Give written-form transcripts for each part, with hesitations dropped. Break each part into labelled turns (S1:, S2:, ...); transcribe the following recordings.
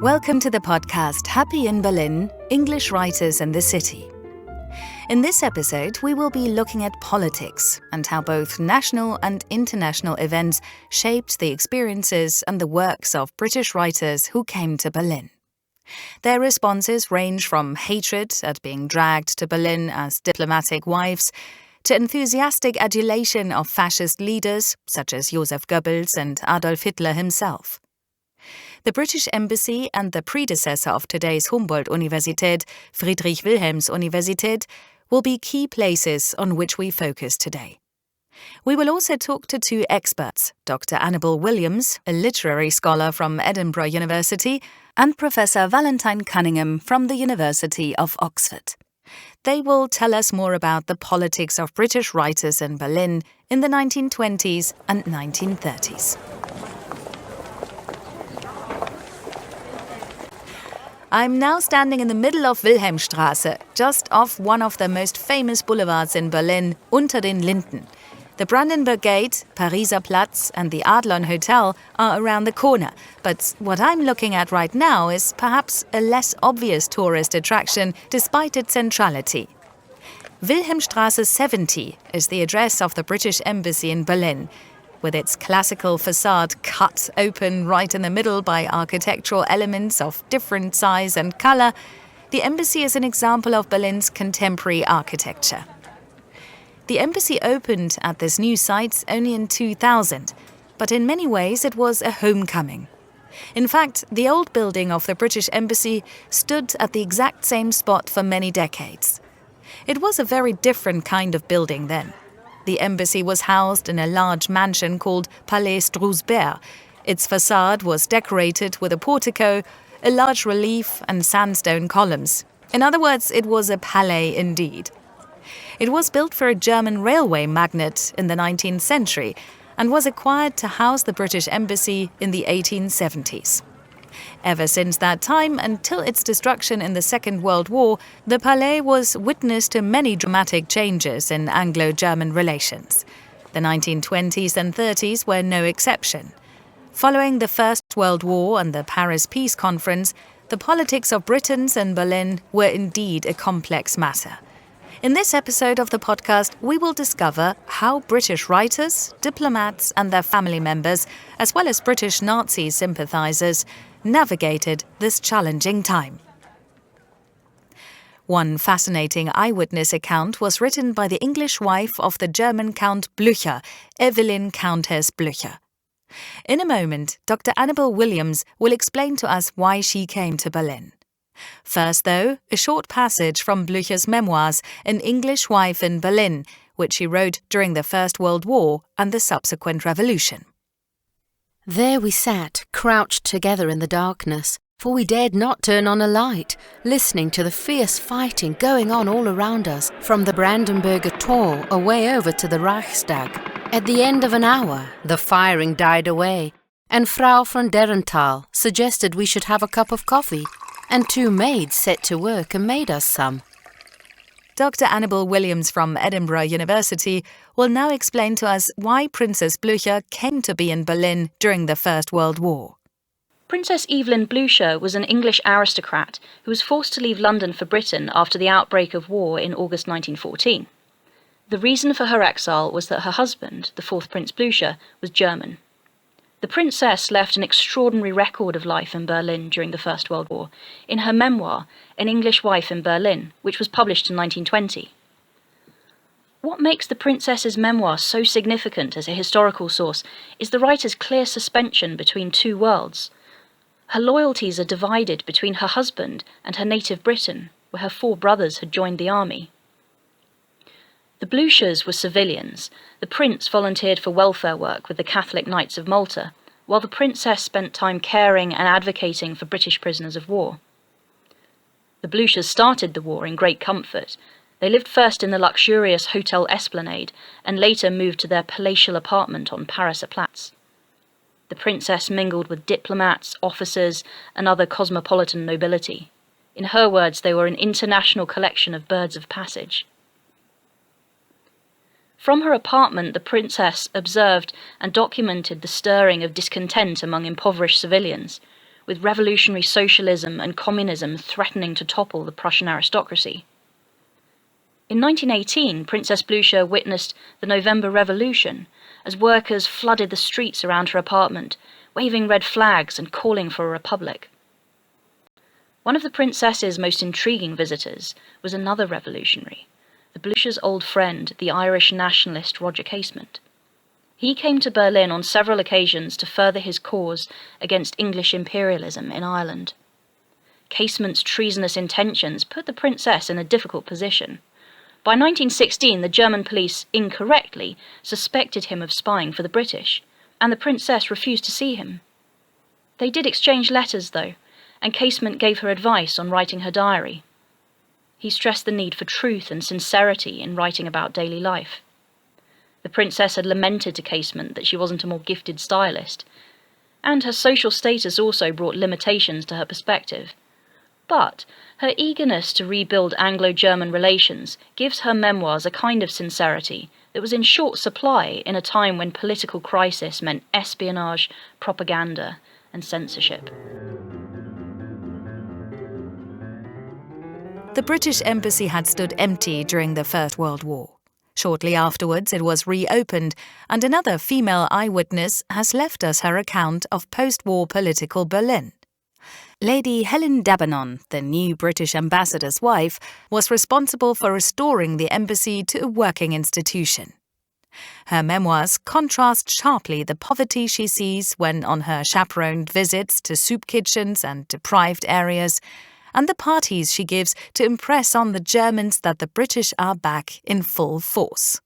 S1: Welcome to the podcast Happy in Berlin, English Writers in the City. In this episode, we will be looking at politics and how both national and international events shaped the experiences and the works of British writers who came to Berlin. Their responses range from hatred at being dragged to Berlin as diplomatic wives to enthusiastic adulation of fascist leaders such as Joseph Goebbels and Adolf Hitler himself. The British Embassy and the predecessor of today's Humboldt-Universität, Friedrich Wilhelms Universität, will be key places on which we focus today. We will also talk to two experts, Dr. Annabel Williams, a literary scholar from Edinburgh University, and Professor Valentine Cunningham from the University of Oxford. They will tell us more about the politics of British writers in Berlin in the 1920s and 1930s. I'm now standing in the middle of Wilhelmstraße, just off one of the most famous boulevards in Berlin, Unter den Linden. The Brandenburg Gate, Pariser Platz and the Adlon Hotel are around the corner, but what I'm looking at right now is perhaps a less obvious tourist attraction despite its centrality. Wilhelmstraße 70 is the address of the British Embassy in Berlin. With its classical facade cut open right in the middle by architectural elements of different size and colour, the embassy is an example of Berlin's contemporary architecture. The embassy opened at this new site only in 2000, but in many ways it was a homecoming. In fact, the old building of the British Embassy stood at the exact same spot for many decades. It was a very different kind of building then. The embassy was housed in a large mansion called Palais Strasbourg. Its facade was decorated with a portico, a large relief and sandstone columns. In other words, it was a palais indeed. It was built for a German railway magnate in the 19th century and was acquired to house the British Embassy in the 1870s. Ever since that time, until its destruction in the Second World War, the Palais was witness to many dramatic changes in Anglo-German relations. The 1920s and 30s were no exception. Following the First World War and the Paris Peace Conference, the politics of Britons and Berlin were indeed a complex matter. In this episode of the podcast, we will discover how British writers, diplomats and their family members, as well as British Nazi sympathisers, navigated this challenging time. One fascinating eyewitness account was written by the English wife of the German Count Blücher, Evelyn Countess Blücher. In a moment, Dr. Annabel Williams will explain to us why she came to Berlin. First, though, a short passage from Blücher's memoirs, An English Wife in Berlin, which she wrote during the First World War and the subsequent revolution.
S2: There we sat, crouched together in the darkness, for we dared not turn on a light, listening to the fierce fighting going on all around us, from the Brandenburger Tor away over to the Reichstag. At the end of an hour, the firing died away, and Frau von Derenthal suggested we should have a cup of coffee, and two maids set to work and made us some.
S1: Dr. Annabel Williams from Edinburgh University will now explain to us why Princess Blücher came to be in Berlin during the First World War.
S3: Princess Evelyn Blücher was an English aristocrat who was forced to leave London for Britain after the outbreak of war in August 1914. The reason for her exile was that her husband, the fourth Prince Blücher, was German. The princess left an extraordinary record of life in Berlin during the First World War in her memoir, An English Wife in Berlin, which was published in 1920. What makes the princess's memoir so significant as a historical source is the writer's clear suspension between two worlds. Her loyalties are divided between her husband and her native Britain, where her four brothers had joined the army. The Blüchers were civilians. The prince volunteered for welfare work with the Catholic Knights of Malta, while the princess spent time caring and advocating for British prisoners of war. The Blüchers started the war in great comfort. They lived first in the luxurious Hotel Esplanade and later moved to their palatial apartment on Pariser Platz. The princess mingled with diplomats, officers, and other cosmopolitan nobility. In her words, they were an international collection of birds of passage. From her apartment, the princess observed and documented the stirring of discontent among impoverished civilians, with revolutionary socialism and communism threatening to topple the Prussian aristocracy. In 1918, Princess Blücher witnessed the November Revolution as workers flooded the streets around her apartment, waving red flags and calling for a republic. One of the princess's most intriguing visitors was another revolutionary, the Blücher's old friend, the Irish nationalist Roger Casement. He came to Berlin on several occasions to further his cause against English imperialism in Ireland. Casement's treasonous intentions put the princess in a difficult position. By 1916, the German police incorrectly suspected him of spying for the British, and the princess refused to see him. They did exchange letters, though, and Casement gave her advice on writing her diary. He stressed the need for truth and sincerity in writing about daily life. The princess had lamented to Casement that she wasn't a more gifted stylist, and her social status also brought limitations to her perspective. But her eagerness to rebuild Anglo-German relations gives her memoirs a kind of sincerity that was in short supply in a time when political crisis meant espionage, propaganda, and censorship.
S1: The British embassy had stood empty during the First World War. Shortly afterwards, it was reopened, and another female eyewitness has left us her account of post-war political Berlin. Lady Helen Dabenon, the new British ambassador's wife, was responsible for restoring the embassy to a working institution. Her memoirs contrast sharply the poverty she sees when on her chaperoned visits to soup kitchens and deprived areas, and the parties she gives to impress on the Germans that the British are back in full force.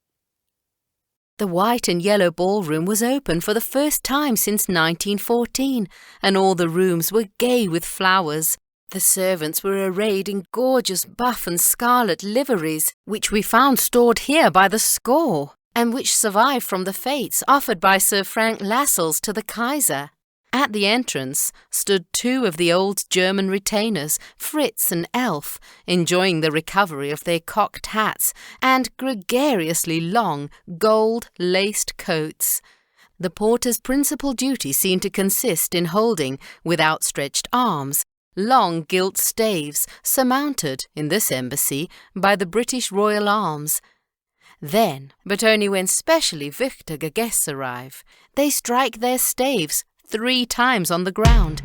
S2: The white and yellow ballroom was open for the first time since 1914, and all the rooms were gay with flowers. The servants were arrayed in gorgeous buff and scarlet liveries, which we found stored here by the score, and which survived from the fêtes offered by Sir Frank Lascelles to the Kaiser. At the entrance stood two of the old German retainers, Fritz and Elf, enjoying the recovery of their cocked hats and gregariously long, gold-laced coats. The porter's principal duty seemed to consist in holding, with outstretched arms, long gilt staves surmounted, in this embassy, by the British Royal Arms. Then, but only when specially wichtige guests arrive, they strike their staves 3 times on the ground.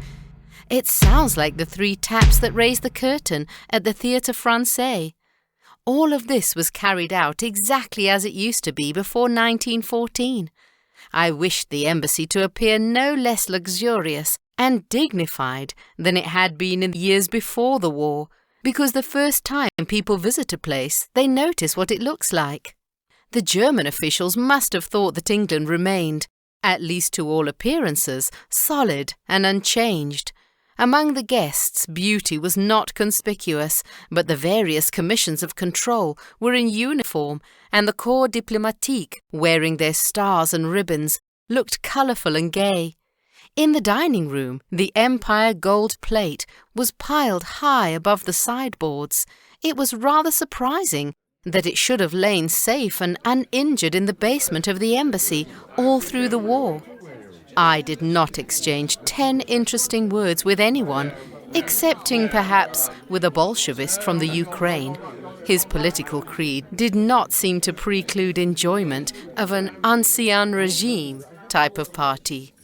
S2: It sounds like the 3 taps that raise the curtain at the Théâtre Français. All of this was carried out exactly as it used to be before 1914. I wished the embassy to appear no less luxurious and dignified than it had been in the years before the war, because the first time people visit a place, they notice what it looks like. The German officials must have thought that England remained, at least to all appearances, solid and unchanged. Among the guests, beauty was not conspicuous, but the various commissions of control were in uniform, and the corps diplomatique, wearing their stars and ribbons, looked colourful and gay. In the dining room, the Empire gold plate was piled high above the sideboards. It was rather surprising that it should have lain safe and uninjured in the basement of the embassy all through the war. I did not exchange 10 interesting words with anyone, excepting perhaps with a Bolshevist from the Ukraine. His political creed did not seem to preclude enjoyment of an ancien régime type of party.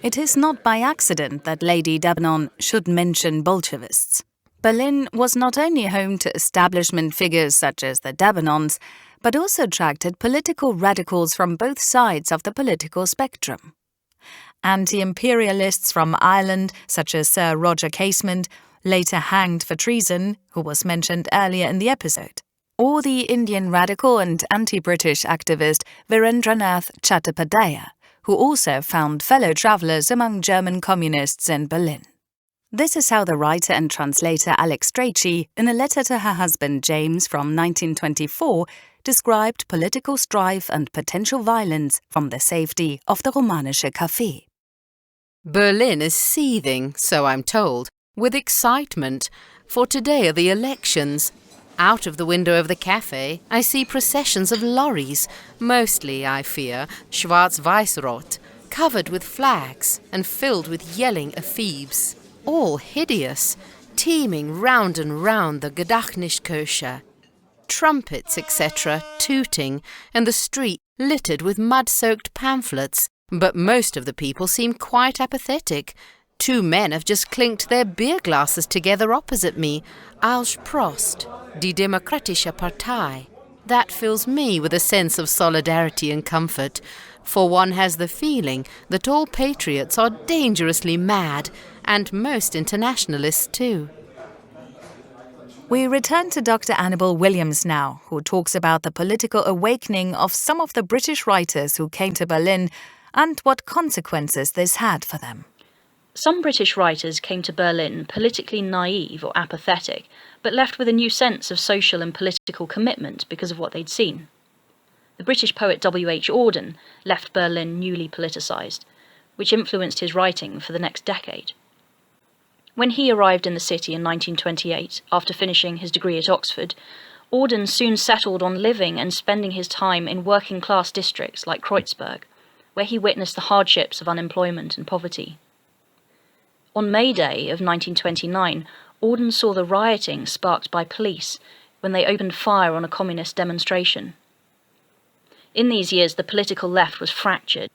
S1: It is not by accident that Lady Dabenon should mention Bolshevists. Berlin was not only home to establishment figures such as the Dabenons, but also attracted political radicals from both sides of the political spectrum. Anti-imperialists from Ireland, such as Sir Roger Casement, later hanged for treason, who was mentioned earlier in the episode, or the Indian radical and anti-British activist Virendranath Chattopadhyaya, who also found fellow travellers among German communists in Berlin. This is how the writer and translator Alex Strachey, in a letter to her husband James from 1924, described political strife and potential violence from the safety of the Romanische Café.
S2: Berlin is seething, so I'm told, with excitement, for today are the elections. Out of the window of the cafe, I see processions of lorries, mostly, I fear, Schwarz-Weiß-Rot, covered with flags and filled with yelling ephebes, all hideous, teeming round and round the Gedächtniskirche. Trumpets, etc., tooting, and the street littered with mud-soaked pamphlets, but most of the people seem quite apathetic. 2 men have just clinked their beer glasses together opposite me. Als Prost, die Demokratische Partei. That fills me with a sense of solidarity and comfort, for one has the feeling that all patriots are dangerously mad, and most internationalists too.
S1: We return to Dr. Annabel Williams now, who talks about the political awakening of some of the British writers who came to Berlin and what consequences this had for them.
S3: Some British writers came to Berlin politically naive or apathetic, but left with a new sense of social and political commitment because of what they'd seen. The British poet W.H. Auden left Berlin newly politicised, which influenced his writing for the next decade. When he arrived in the city in 1928, after finishing his degree at Oxford, Auden soon settled on living and spending his time in working-class districts like Kreuzberg, where he witnessed the hardships of unemployment and poverty. On May Day of 1929, Auden saw the rioting sparked by police when they opened fire on a communist demonstration. In these years, the political left was fractured.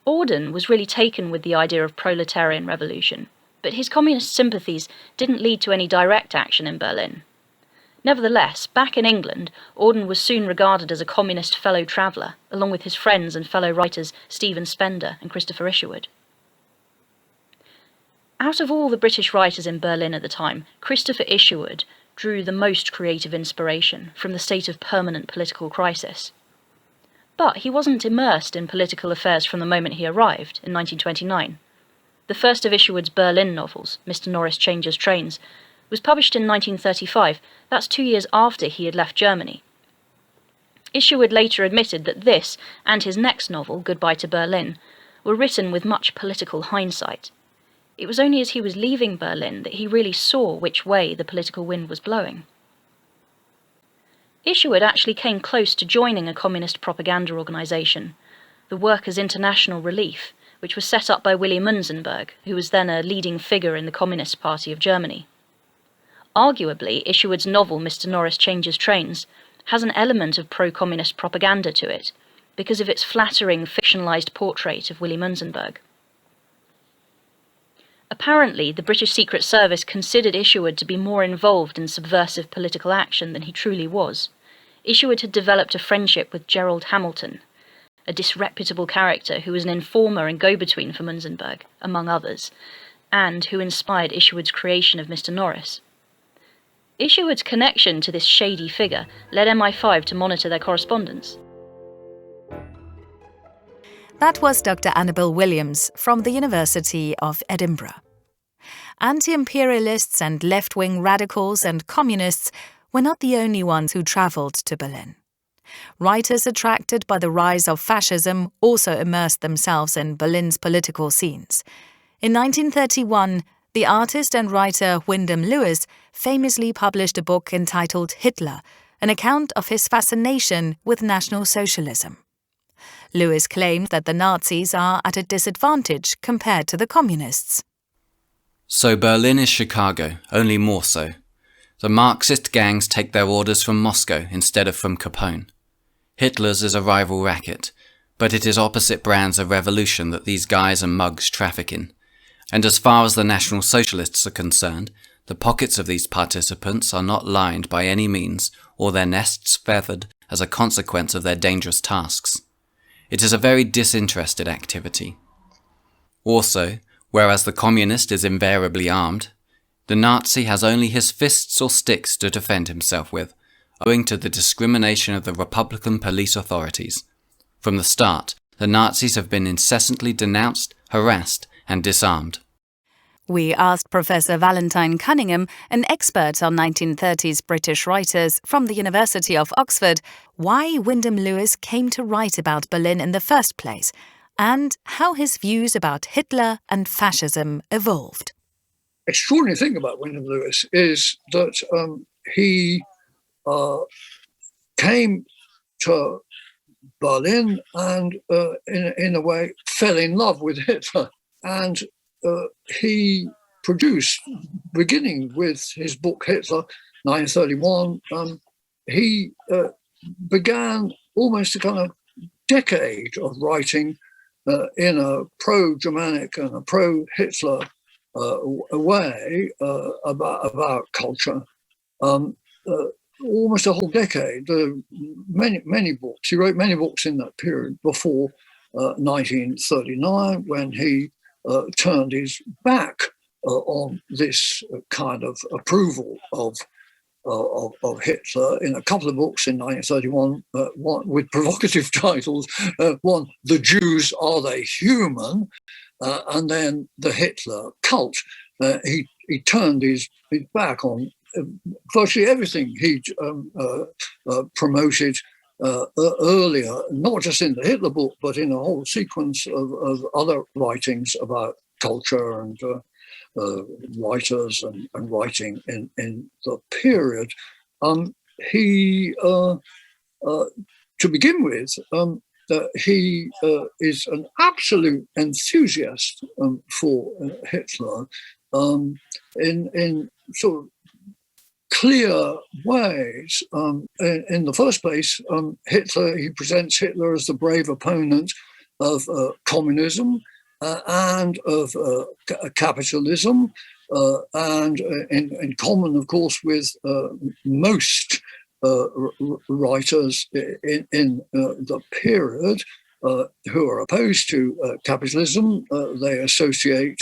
S3: Auden was really taken with the idea of proletarian revolution, but his communist sympathies didn't lead to any direct action in Berlin. Nevertheless, back in England, Auden was soon regarded as a communist fellow traveller, along with his friends and fellow writers Stephen Spender and Christopher Isherwood. Out of all the British writers in Berlin at the time, Christopher Isherwood drew the most creative inspiration from the state of permanent political crisis. But he wasn't immersed in political affairs from the moment he arrived in 1929. The first of Isherwood's Berlin novels, Mr. Norris Changes Trains, was published in 1935. That's 2 years after he had left Germany. Isherwood later admitted that this, and his next novel, Goodbye to Berlin, were written with much political hindsight. It was only as he was leaving Berlin that he really saw which way the political wind was blowing. Isherwood actually came close to joining a communist propaganda organisation, the Workers' International Relief, which was set up by Willy Münzenberg, who was then a leading figure in the Communist Party of Germany. Arguably, Isherwood's novel Mr. Norris Changes Trains has an element of pro-communist propaganda to it, because of its flattering fictionalised portrait of Willy Münzenberg. Apparently, the British Secret Service considered Isherwood to be more involved in subversive political action than he truly was. Isherwood had developed a friendship with Gerald Hamilton, a disreputable character who was an informer and go-between for Münzenberg, among others, and who inspired Isherwood's creation of Mr. Norris. Isherwood's connection to this shady figure led MI5 to monitor their correspondence.
S1: That was Dr. Annabel Williams from the University of Edinburgh. Anti-imperialists and left-wing radicals and communists were not the only ones who travelled to Berlin. Writers attracted by the rise of fascism also immersed themselves in Berlin's political scenes. In 1931, the artist and writer Wyndham Lewis famously published a book entitled Hitler, an account of his fascination with National Socialism. Lewis claimed that the Nazis are at a disadvantage compared to the communists.
S4: So Berlin is Chicago, only more so. The Marxist gangs take their orders from Moscow instead of from Capone. Hitler's is a rival racket, but it is opposite brands of revolution that these guys and mugs traffic in. And as far as the National Socialists are concerned, the pockets of these participants are not lined by any means, or their nests feathered as a consequence of their dangerous tasks. It is a very disinterested activity. Also, whereas the communist is invariably armed, the Nazi has only his fists or sticks to defend himself with, owing to the discrimination of the Republican police authorities. From the start, the Nazis have been incessantly denounced, harassed, and disarmed.
S1: We asked Professor Valentine Cunningham, an expert on 1930s British writers from the University of Oxford, why Wyndham Lewis came to write about Berlin in the first place, and how his views about Hitler and fascism evolved.
S5: Extraordinary thing about Wyndham Lewis is that he came to Berlin and, in a way, fell in love with Hitler. And he produced, beginning with his book Hitler, 1931, he began almost a kind of decade of writing in a pro-Germanic and a pro-Hitler way about culture. Almost a whole decade. Many books. He wrote many books in that period before 1939, when he turned his back on this kind of approval of Hitler in a couple of books in 1931, one with provocative titles. One, "The Jews, Are They Human?" And then "The Hitler Cult." He turned his back on virtually everything he'd promoted earlier, not just in the Hitler book, but in a whole sequence of other writings about culture and writers and writing in the period. He, to begin with, he is an absolute enthusiast for Hitler in sort of clear ways. In the first place, he presents Hitler as the brave opponent of communism and of capitalism, and in common, of course, with most writers in the period who are opposed to capitalism. They associate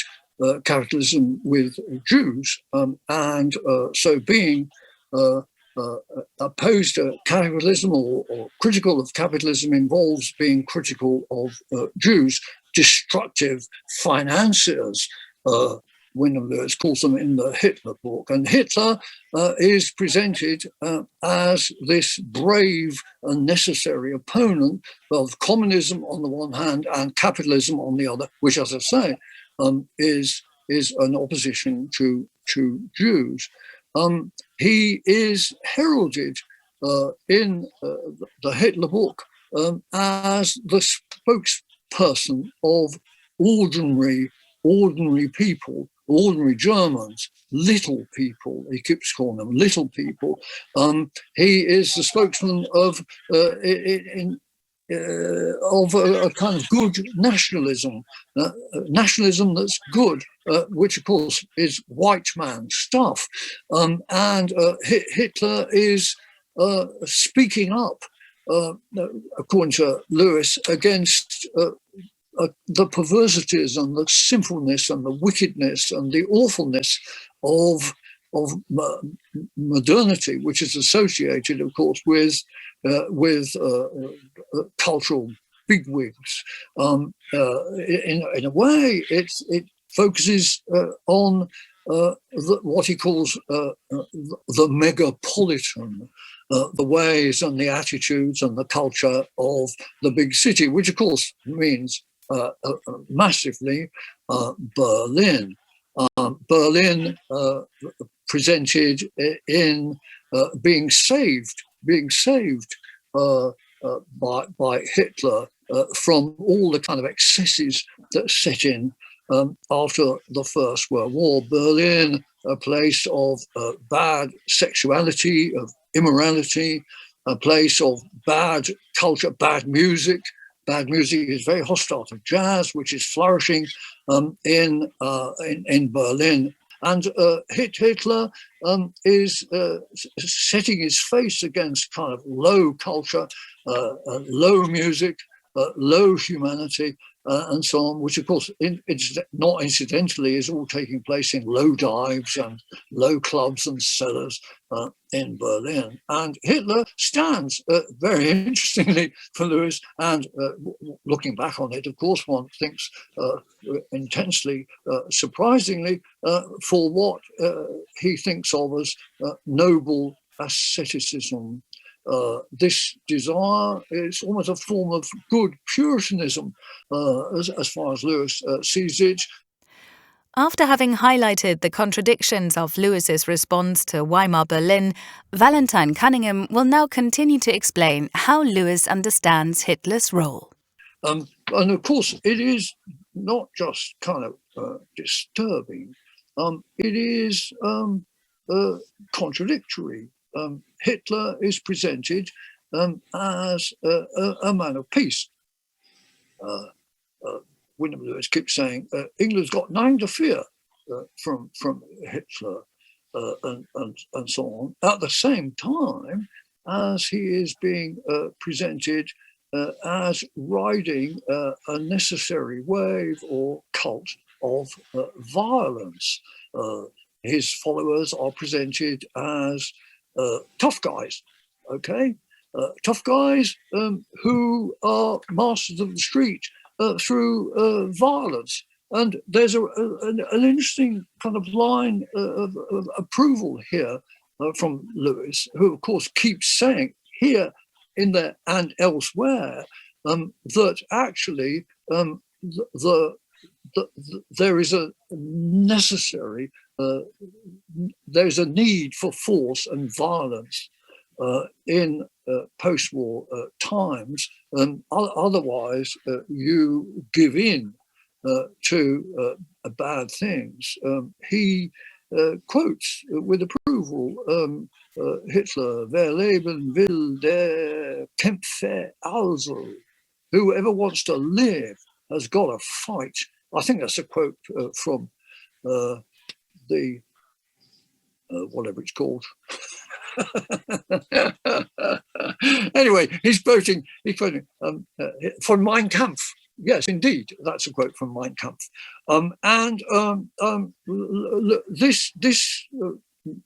S5: capitalism with Jews, and so being opposed to capitalism or critical of capitalism involves being critical of Jews, destructive financiers. Wyndham Lewis calls them in the Hitler book. And Hitler is presented as this brave and necessary opponent of communism on the one hand and capitalism on the other, which, as I say, is an opposition to Jews. He is heralded in the Hitler book as the spokesperson of ordinary people, ordinary Germans, little people. He keeps calling them little people. He is the spokesman of a kind of good nationalism, nationalism that's good, which of course is white man stuff. And Hitler is speaking up, according to Lewis, against the perversities and the sinfulness and the wickedness and the awfulness of modernity, which is associated, of course, with cultural bigwigs. In a way, it focuses on what he calls the megapolitan, the ways and the attitudes and the culture of the big city, which of course means massively Berlin. Berlin presented in being saved by Hitler from all the kind of excesses that set in after the First World War. Berlin, a place of bad sexuality, of immorality, a place of bad culture, bad music. Bad music is very hostile to jazz, which is flourishing in Berlin. And Hitler is setting his face against kind of low culture, low music, low humanity, and so on, which of course, not incidentally, is all taking place in low dives and low clubs and cellars in Berlin. And Hitler stands, very interestingly for Lewis, and looking back on it, of course, one thinks intensely, surprisingly, for what he thinks of as noble asceticism. This desire is almost a form of good Puritanism, as far as Lewis sees it.
S1: After having highlighted the contradictions of Lewis's response to Weimar Berlin, Valentine Cunningham will now continue to explain how Lewis understands Hitler's role.
S5: And of course, it is not just kind of disturbing, it is contradictory. Hitler is presented as a man of peace. William Lewis keeps saying England's got nothing to fear from Hitler and so on. At the same time, as he is being presented as riding a necessary wave or cult of violence. His followers are presented as tough guys, okay? Tough guys who are masters of the street through violence. And there's an interesting kind of line of approval here from Lewis, who of course keeps saying here in there and elsewhere that actually there is a necessary, there's a need for force and violence in post-war times, otherwise you give in to bad things. He quotes with approval Hitler, "Wer leben will, der kämpfe also." Whoever wants to live has got to fight. I think that's a quote from the whatever it's called. Anyway, he's quoting von Mein Kampf. Yes, indeed, that's a quote from Mein Kampf. This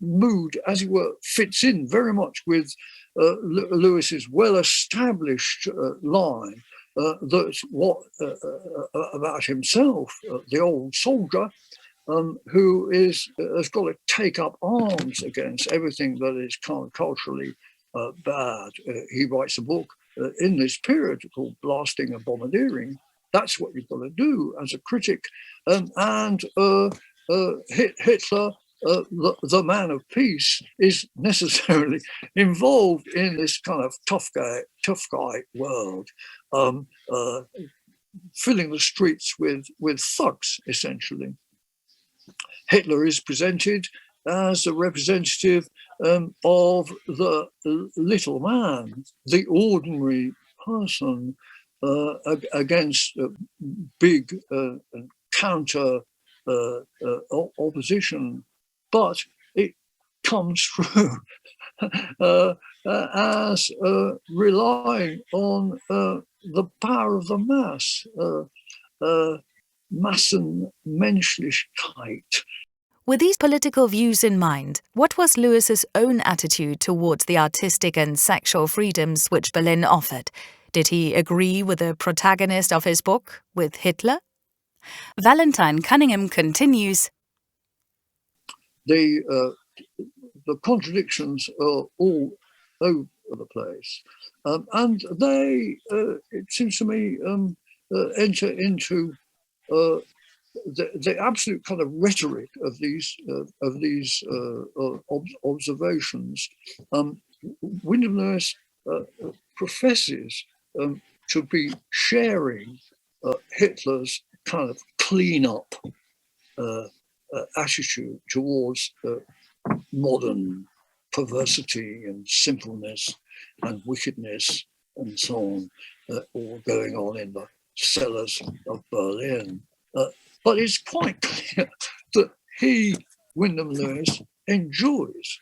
S5: mood, as it were, fits in very much with Lewis's well-established line that what about himself, the old soldier, who has got to take up arms against everything that is kind of culturally bad. He writes a book in this period called "Blasting and Bombardiering." That's what you've got to do as a critic. Hitler, the man of peace, is necessarily involved in this kind of tough guy world, filling the streets with thugs, essentially. Hitler is presented as a representative of the little man, the ordinary person, against big counter opposition, but it comes through as relying on the power of the mass, Massenmenschlichkeit.
S1: With these political views in mind, what was Lewis's own attitude towards the artistic and sexual freedoms which Berlin offered? Did he agree with the protagonist of his book, with Hitler? Valentine Cunningham continues.
S5: The contradictions are all over the place. And they, it seems to me, enter into the absolute kind of rhetoric of these observations. William Lewis professes to be sharing Hitler's kind of clean-up attitude towards modern perversity and sinfulness and wickedness and so on, all going on in the cellars of Berlin. But it's quite clear that he, Wyndham Lewis, enjoys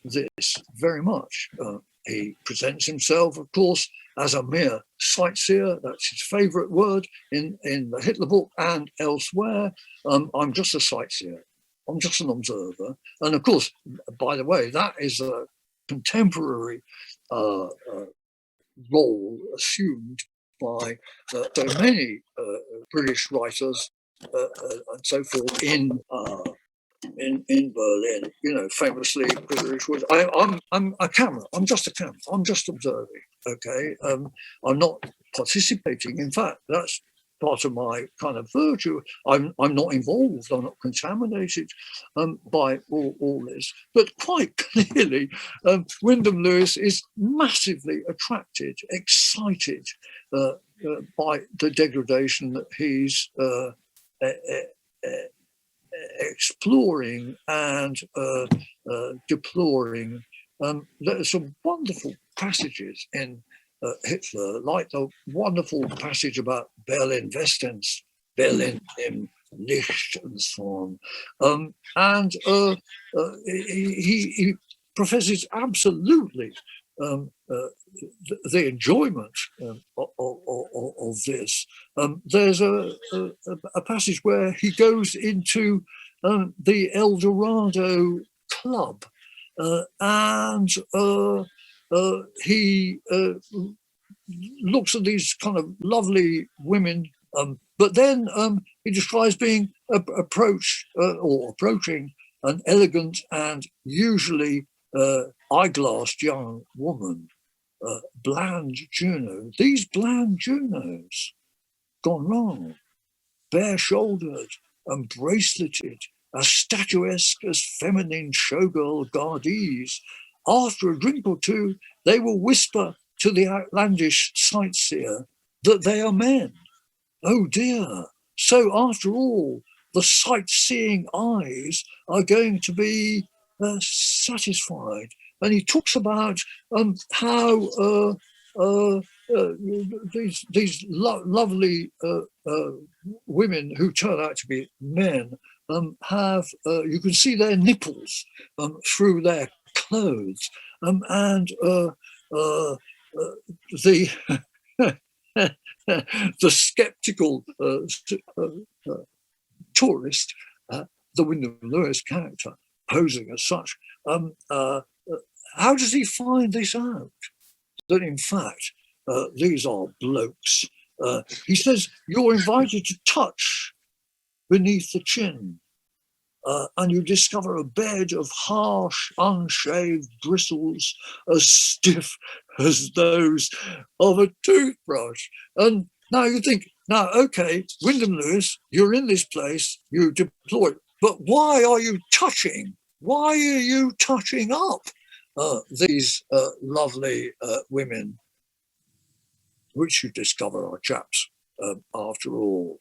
S5: this very much. He presents himself, of course, as a mere sightseer. That's his favourite word in the Hitler book and elsewhere. I'm just a sightseer. I'm just an observer. And of course, by the way, that is a contemporary role assumed by so many British writers and so forth in Berlin. You know, famously, British was I'm a camera. I'm just a camera. I'm just observing. Okay, I'm not participating. In fact, that's part of my kind of virtue. I'm not involved. I'm not contaminated by all this. But quite clearly, Wyndham Lewis is massively attracted, excited by the degradation that he's exploring and deploring. There are some wonderful passages in Hitler, like the wonderful passage about Berlin Westens, Berlin im Licht, and so on. And he professes absolutely the enjoyment of this. There's a passage where he goes into the El Dorado Club and he looks at these kind of lovely women, but then he describes being approaching an elegant and usually eyeglassed young woman, bland Juno. These bland Junos, gone wrong, bare-shouldered and braceleted, as statuesque as feminine showgirl gardees. After a drink or two, they will whisper to the outlandish sightseer that they are men. Oh dear. So after all, the sightseeing eyes are going to be satisfied. And he talks about how these lovely women who turn out to be men have, you can see their nipples through their clothes, and the the skeptical tourist, the Wyndham Lewis character posing as such, how does he find this out? That in fact these are blokes. He says you're invited to touch beneath the chin. And you discover a bed of harsh, unshaved bristles as stiff as those of a toothbrush. And now you think, now, okay, Wyndham Lewis, you're in this place, you deploy, but why are you touching? Why are you touching up these lovely women, which you discover are chaps after all?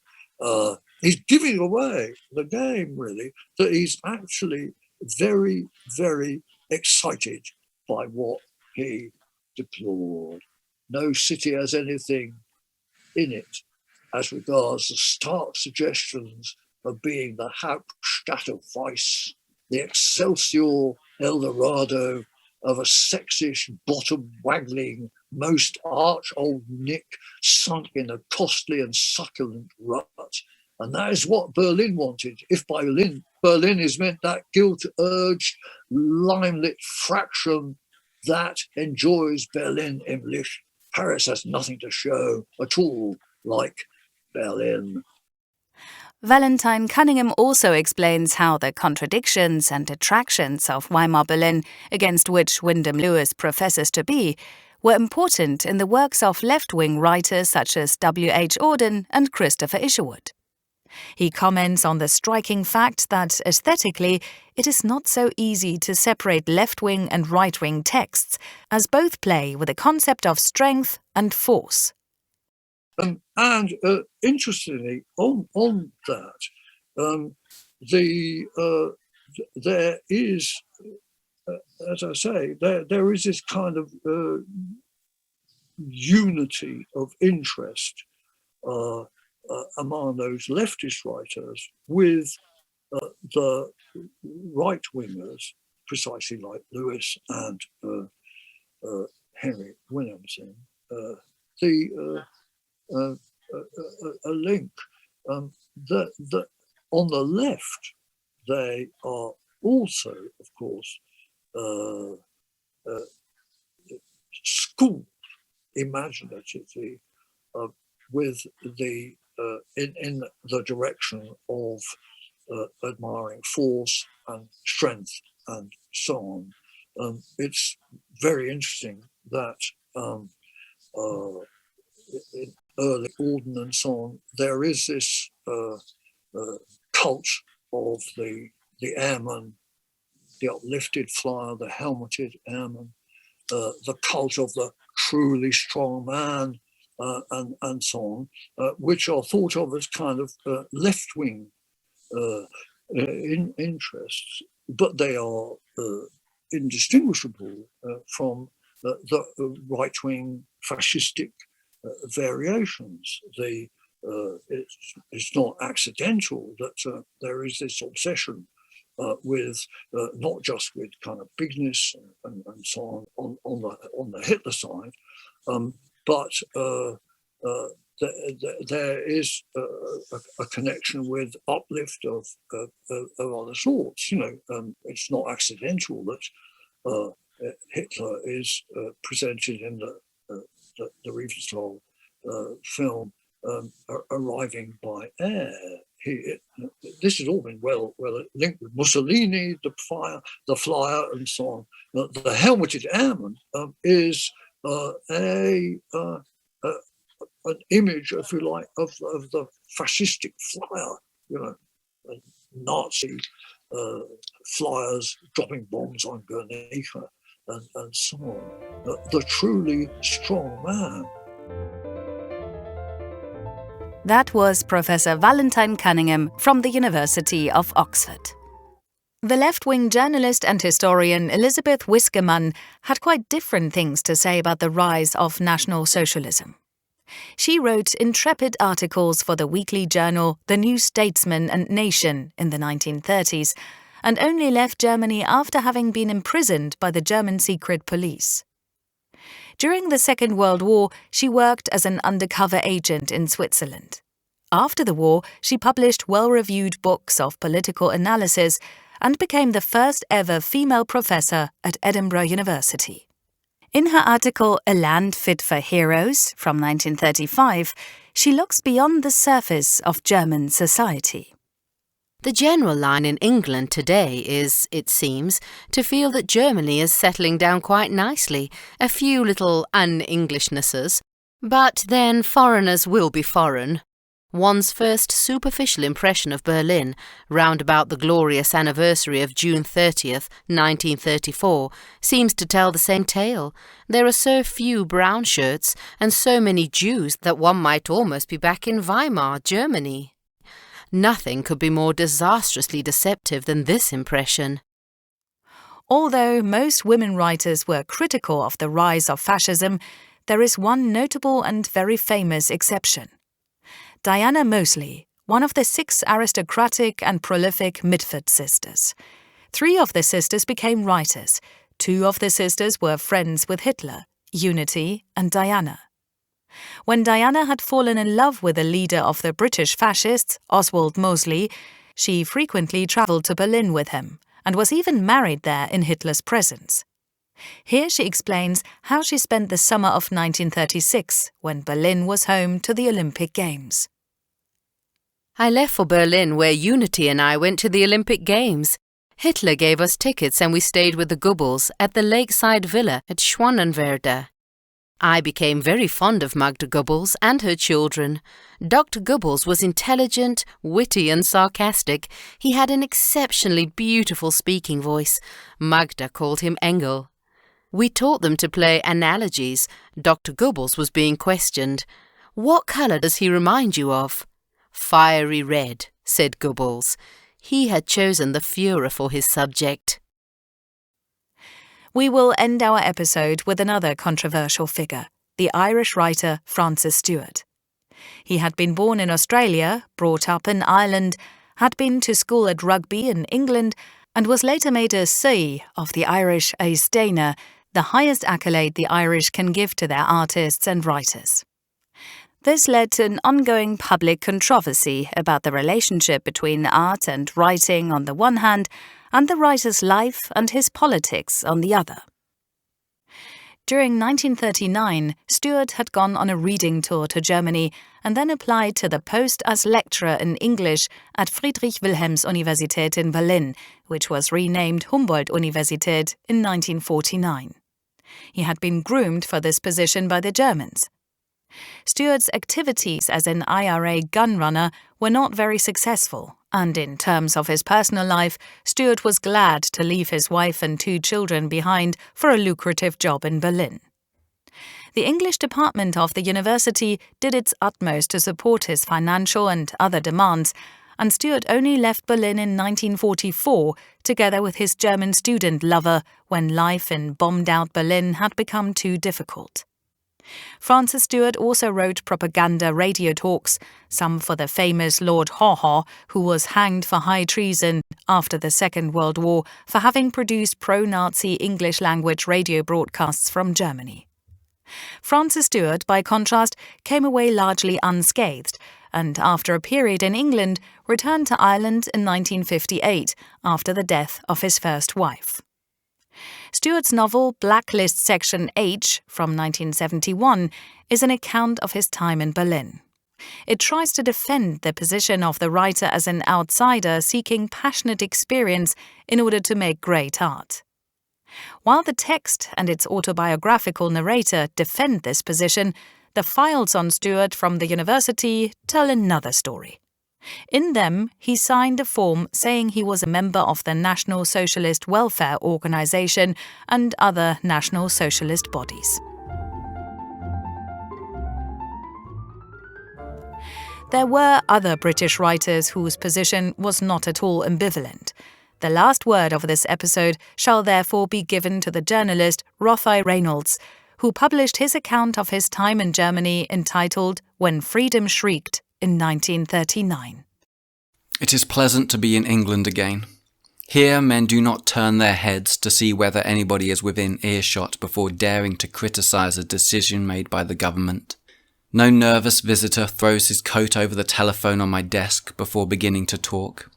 S5: He's giving away the game, really, that he's actually very, very excited by what he deplored. No city has anything in it as regards the stark suggestions of being the Hauptstadt of Vice, the Excelsior Eldorado of a sexish, bottom-waggling, most arch old Nick sunk in a costly and succulent rut. And that is what Berlin wanted. If by Berlin is meant that guilt-urged, lime-lit fraction that enjoys Berlin im Licht, Paris has nothing to show at all like Berlin.
S1: Valentine Cunningham also explains how the contradictions and attractions of Weimar Berlin, against which Wyndham Lewis professes to be, were important in the works of left-wing writers such as W.H. Auden and Christopher Isherwood. He comments on the striking fact that, aesthetically, it is not so easy to separate left-wing and right-wing texts, as both play with the concept of strength and force.
S5: And interestingly, on that, there is, as I say, there is this kind of unity of interest among those leftist writers with the right-wingers, precisely like Lewis and Henry Williams in, a link that on the left they are also, of course, schooled imaginatively with the in the direction of admiring force and strength and so on. It's very interesting that in early Auden and so on, there is this cult of the airman, the uplifted flyer, the helmeted airman, the cult of the truly strong man, and so on, which are thought of as kind of left-wing interests, but they are indistinguishable from the right-wing fascistic variations. It's not accidental that there is this obsession with not just with kind of bigness and so on the Hitler side, but there is a connection with uplift of other sorts. It's not accidental that Hitler is presented in the Riefenstahl film arriving by air. This has all been well linked with Mussolini, the flyer, and so on. The helmeted airman is an image, if you like, of the fascistic flyer. Nazi flyers dropping bombs on Guernica and so on. The truly strong man.
S1: That was Professor Valentine Cunningham from the University of Oxford. The left-wing journalist and historian Elizabeth Wiskemann had quite different things to say about the rise of National Socialism. She wrote intrepid articles for the weekly journal The New Statesman and Nation in the 1930s, and only left Germany after having been imprisoned by the German secret police. During the Second World War, she worked as an undercover agent in Switzerland. After the war, she published well-reviewed books of political analysis and became the first ever female professor at Edinburgh University. In her article A Land Fit for Heroes from 1935, she looks beyond the surface of German society.
S2: The general line in England today is, it seems, to feel that Germany is settling down quite nicely, a few little un-Englishnesses, but then foreigners will be foreign. One's first superficial impression of Berlin, round about the glorious anniversary of June 30th, 1934, seems to tell the same tale. There are so few brown shirts and so many Jews that one might almost be back in Weimar, Germany. Nothing could be more disastrously deceptive than this impression.
S1: Although most women writers were critical of the rise of fascism, there is one notable and very famous exception. Diana Moseley, one of the 6 aristocratic and prolific Mitford sisters. 3 of the sisters became writers. 2 of the sisters were friends with Hitler, Unity and Diana. When Diana had fallen in love with the leader of the British fascists, Oswald Mosley, she frequently travelled to Berlin with him and was even married there in Hitler's presence. Here she explains how she spent the summer of 1936 when Berlin was home to the Olympic Games.
S2: I left for Berlin where Unity and I went to the Olympic Games. Hitler gave us tickets and we stayed with the Goebbels at the lakeside villa at Schwanenwerder. I became very fond of Magda Goebbels and her children. Dr. Goebbels was intelligent, witty and sarcastic. He had an exceptionally beautiful speaking voice. Magda called him Engel. We taught them to play analogies. Dr. Goebbels was being questioned. "What colour does he remind you of?" "Fiery red," said Goebbels. He had chosen the Führer for his subject.
S1: We will end our episode with another controversial figure, the Irish writer Francis Stewart. He had been born in Australia, brought up in Ireland, had been to school at Rugby in England, and was later made a C of the Irish Éisteanna, the highest accolade the Irish can give to their artists and writers. This led to an ongoing public controversy about the relationship between art and writing on the one hand, and the writer's life and his politics on the other. During 1939, Stuart had gone on a reading tour to Germany and then applied to the post as lecturer in English at Friedrich Wilhelms Universität in Berlin, which was renamed Humboldt-Universität in 1949. He had been groomed for this position by the Germans. Stuart's activities as an IRA gun runner were not very successful, and in terms of his personal life, Stuart was glad to leave his wife and 2 children behind for a lucrative job in Berlin. The English department of the university did its utmost to support his financial and other demands, and Stuart only left Berlin in 1944, together with his German student lover, when life in bombed-out Berlin had become too difficult. Francis Stuart also wrote propaganda radio talks, some for the famous Lord Haw-Haw, who was hanged for high treason after the Second World War for having produced pro-Nazi English-language radio broadcasts from Germany. Francis Stuart, by contrast, came away largely unscathed, and after a period in England, returned to Ireland in 1958 after the death of his first wife. Stuart's novel Blacklist Section H from 1971 is an account of his time in Berlin. It tries to defend the position of the writer as an outsider seeking passionate experience in order to make great art. While the text and its autobiographical narrator defend this position, the files on Stuart from the university tell another story. In them, he signed a form saying he was a member of the National Socialist Welfare Organization and other National Socialist bodies. There were other British writers whose position was not at all ambivalent. The last word of this episode shall therefore be given to the journalist Rothai Reynolds, who published his account of his time in Germany entitled When Freedom Shrieked in 1939.
S4: It is pleasant to be in England again. Here men do not turn their heads to see whether anybody is within earshot before daring to criticise a decision made by the government. No nervous visitor throws his coat over the telephone on my desk before beginning to talk.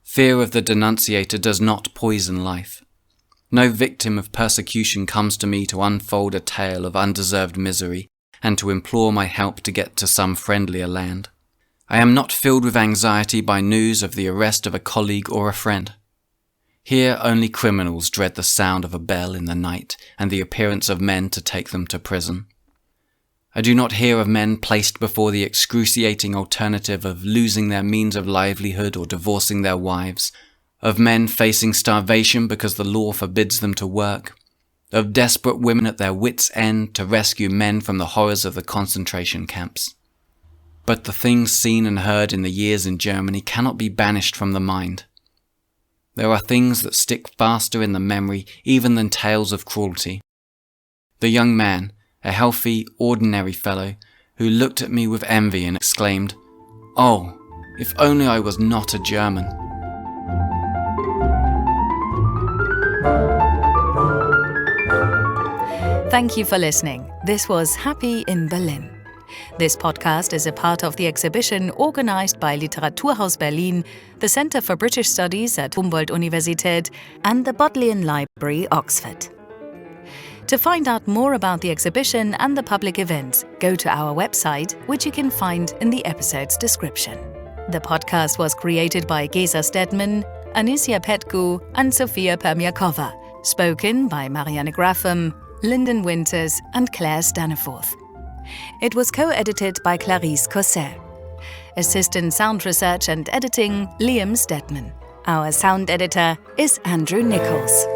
S4: Fear of the denunciator does not poison life. No victim of persecution comes to me to unfold a tale of undeserved misery and to implore my help to get to some friendlier land. I am not filled with anxiety by news of the arrest of a colleague or a friend. Here only criminals dread the sound of a bell in the night and the appearance of men to take them to prison. I do not hear of men placed before the excruciating alternative of losing their means of livelihood or divorcing their wives, of men facing starvation because the law forbids them to work, of desperate women at their wits' end to rescue men from the horrors of the concentration camps. But the things seen and heard in the years in Germany cannot be banished from the mind. There are things that stick faster in the memory even than tales of cruelty. The young man, a healthy, ordinary fellow, who looked at me with envy and exclaimed, "Oh, if only I was not a German."
S1: Thank you for listening. This was Happy in Berlin. This podcast is a part of the exhibition organized by Literaturhaus Berlin, the Center for British Studies at Humboldt-Universität, and the Bodleian Library, Oxford. To find out more about the exhibition and the public events, go to our website, which you can find in the episode's description. The podcast was created by Gesa Stedman, Anisia Petku, and Sofia Permiakova, spoken by Marianne Graffam, Lyndon Winters, and Claire Staniforth. It was co-edited by Clarice Cosset. Assistant sound research and editing, Liam Stedman. Our sound editor is Andrew Nichols.